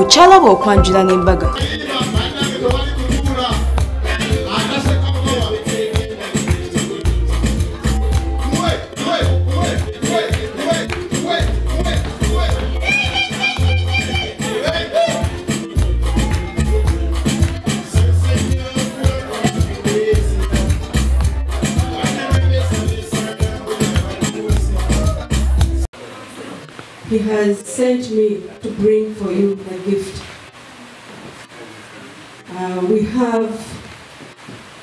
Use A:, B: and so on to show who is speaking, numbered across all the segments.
A: okyalaba okwanjula n'embaga.
B: He has sent me to bring for you a gift. We have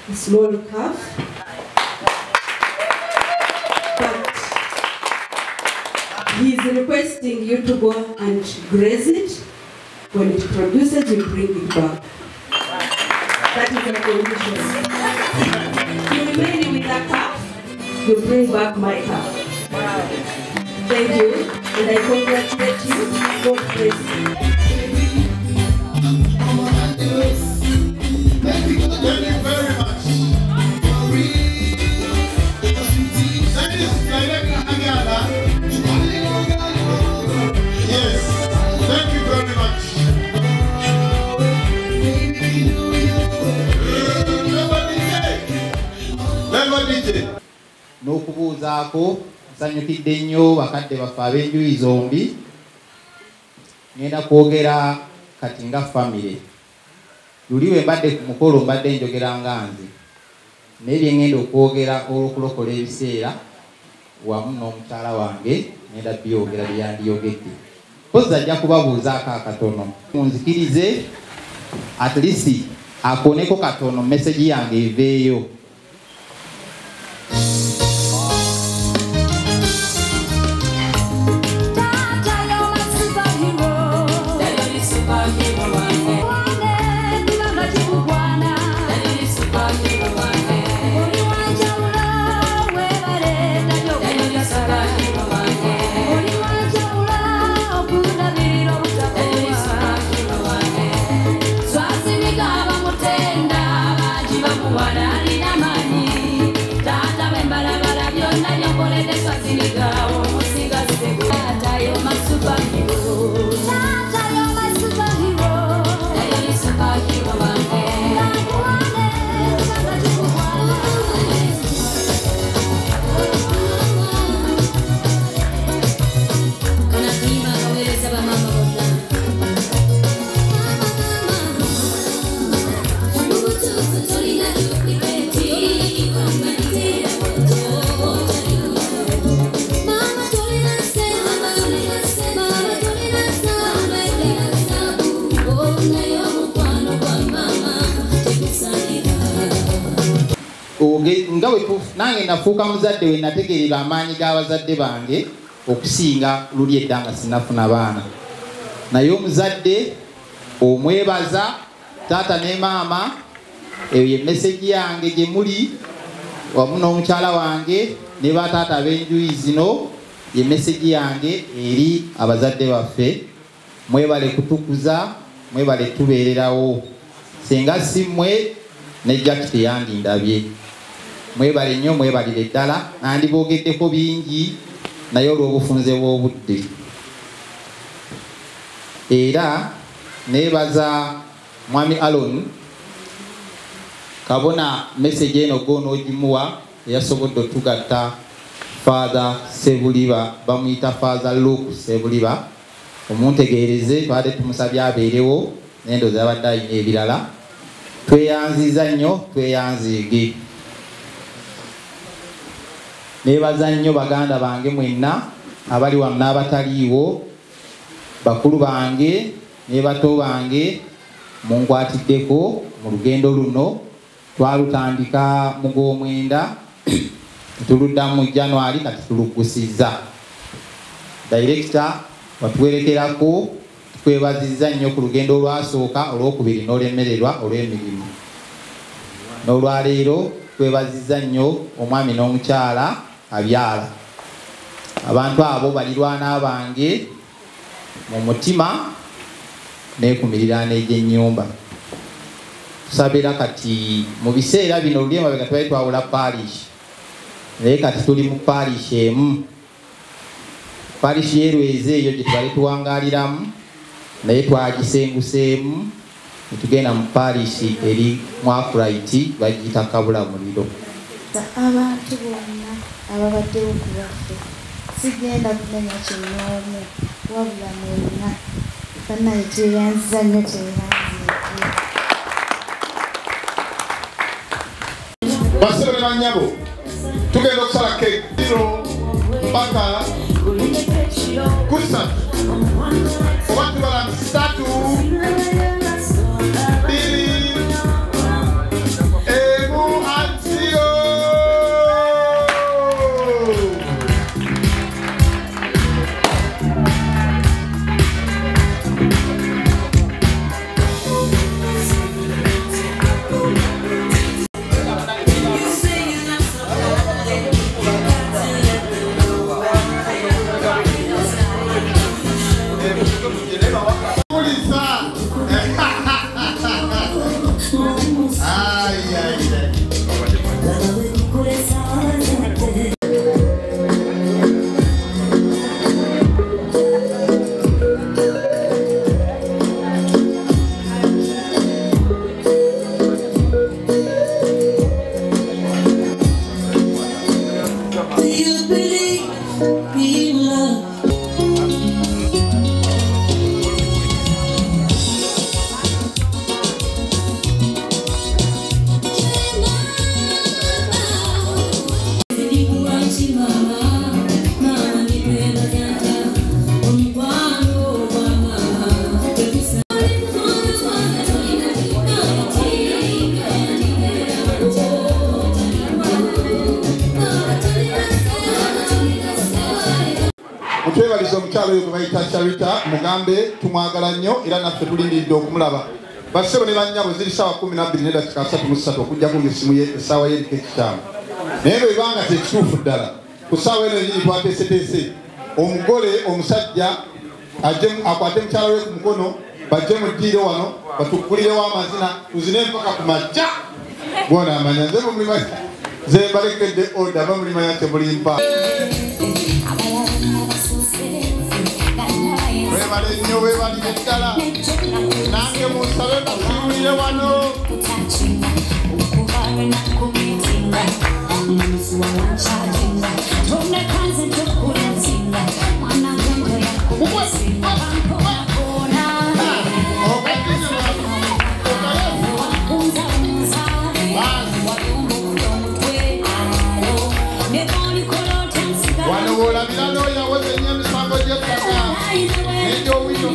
B: a small calf, but he's requesting you to go and graze it. When it produces, you bring it back. That is a condition. You remain with that calf, you bring back my calf. Thank you, and I congratulate you. God bless you.
C: Thank you very much. That is Director Agala. Yes, thank you very much. Never did it.
D: No kubuzaako nsanyukidde nnyo bakadde baffe ab'enjuyi zombi. Ngenda kwogera kati nga famire. Luli we mbadde ku mukolo mbadde njogera nga nze. Naye bye ngenda okwogera olw'okulokola ebiseera wamu n'omukyala wange ngenda byogera bye yandiyogedde. Mpozzi ajja kubabuuzaako akatono. Munzikirize at least akoneko katono message yange eveeyo. Nga bwe nange nafuuka muzadde we nategeerera amaanyi g'abazadde bange okusinga luli edda nga sinafuna baana. Naye omuzadde omwebaza taata ne maama, eyo ye message yange gye muli wamu n'omukyala wange ne bataata ab'enjuyi zino, ye message yange eri abazadde baffe. Mwebale kutukuza, mwebale tubeererawo. Senga si mmwe ne Jack teyandindabye. Mwebale nnyo, mwebalire ddala. Nandiboogeddeko bingi naye olw'obufunze bw'obudde. Era neebaza Mwami Alon kabona message eno go n'ogimuwa eyasobodde otugatta Father Sebuliba, bamuyita Father Luke Sebuliba. Omuntegeereze twade tumusabye abeerewo n'endoozi abadde alina ebirala. Tweyanziza nnyo, tweyanziige. Neebaza nnyo baganda bange mwenna abali wano n'abataliiwo, bakulu bange ne bato bange munkwatiddeko mu lugendo luno. Twalutandika mu Gwomwenda tuludda mu January kati tuluggusizza. Director watuwerekerako, twebazizza nnyo ku lugendo olwasooka, olwokubiri n'olemererwa olw'emirimu. N'olwaleero twebazizza nnyo omwami n'omukyala abyala. Abantu abo balirwana abange mu mutima neekumirira n'egy'ennyumba. Tusabira kati mu biseera bino luli emabega twali twawula parish, naye kati tuli mu parish emu. Parish y'Erweze eyo gye tubali tuwangaaliramu naye twagisenguseemu ne tugenda mu parishi eri Mwakuraiti bagiyita Kabulamuliro.
E: Abantu bonna ababaddewo ku baffe sigenda kumenya kinnoomu wabula mwenna banaye kyeyanziza nnyo kyeyanziza.
C: Basebe ne bannyabo tugenda okusala kekiro mpaka kusatu oba tubala 3 Mutwebaliza omukyalo oyo gwe bayita Charita mugambe tumwagala nnyo era naffe tulindiridde okumulaba. Basebo ne bannyabo ziri ssaawa 12:33 okujjako ng'essimu ye essaawa y'eriko ekitaano. Naye bwe banga tekituufu ddala ku ssaawa eno enyini twateeseteese omugole omusajja akwate mukyala we ku mukono bajje muddiire wano batukkulirewo amazina tuzine mpaka ku majja gwona amanya nze bumulima ze balekedde oda bamulimanya temulimpa. Webale nnyo webalire ddala nange munsabe musiibulire wano. Wano wolabira n'oyawoze nnyo emisango gy'ettaka n'egy'owino.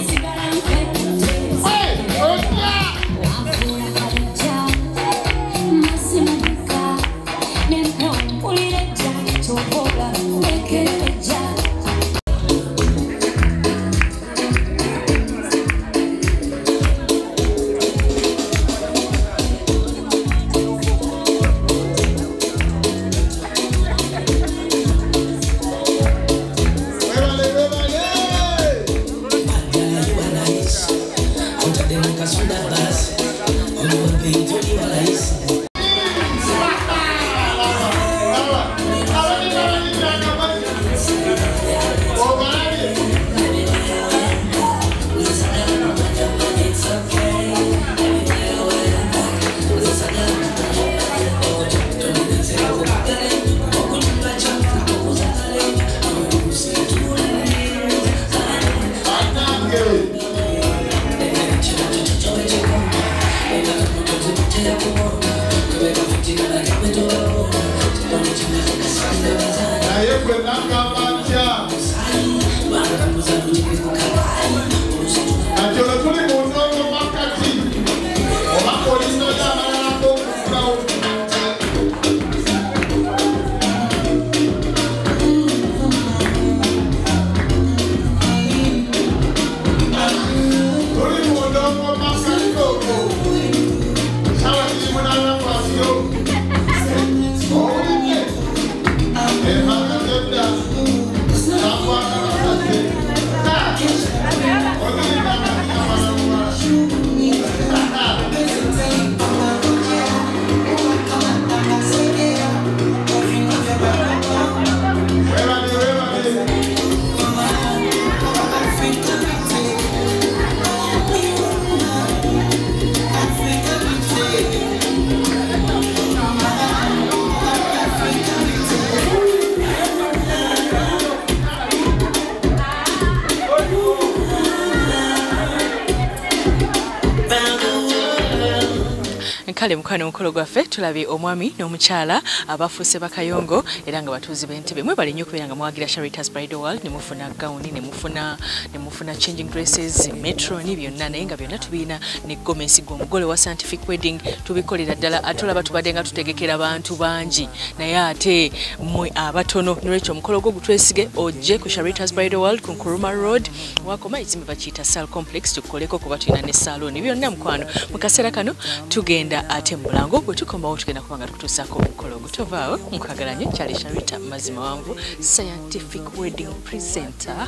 F: kale mukwano mukolo gwaffe tulabye omwami n'omukyala abafuuse bakayongo era nga batuuzi b'entebe mwebale nnyo okubeera nga mwagira Charitas Bridal World ne mufuna gawuni ne mufuna changing dresses metro ni byonna naye nga byonna tubiina ne gomesi gw'omugole wa scientific wedding tubikolera ddala atulaba tubadde nga tutegekera bantu bangi naye ate mwe abatono n'olwekyo omukolo gwo gutwesige ojje ku Charitas Bridal World ku Nkuruma Road wakoma ekizimbe bakiyita Sal Complex tukoleko kuba tulina ne salon byonna mukwano mu kaseera kano tugenda ate mulango gwe tukomawo tugenda kuba nga tukutuusaako omukolo ogwo tovaawo mukagalanye kyali Charita mazima wanvu scientific wedding presenter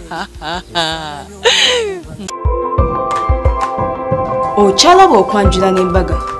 A: okyalaba okwanjula n'embaga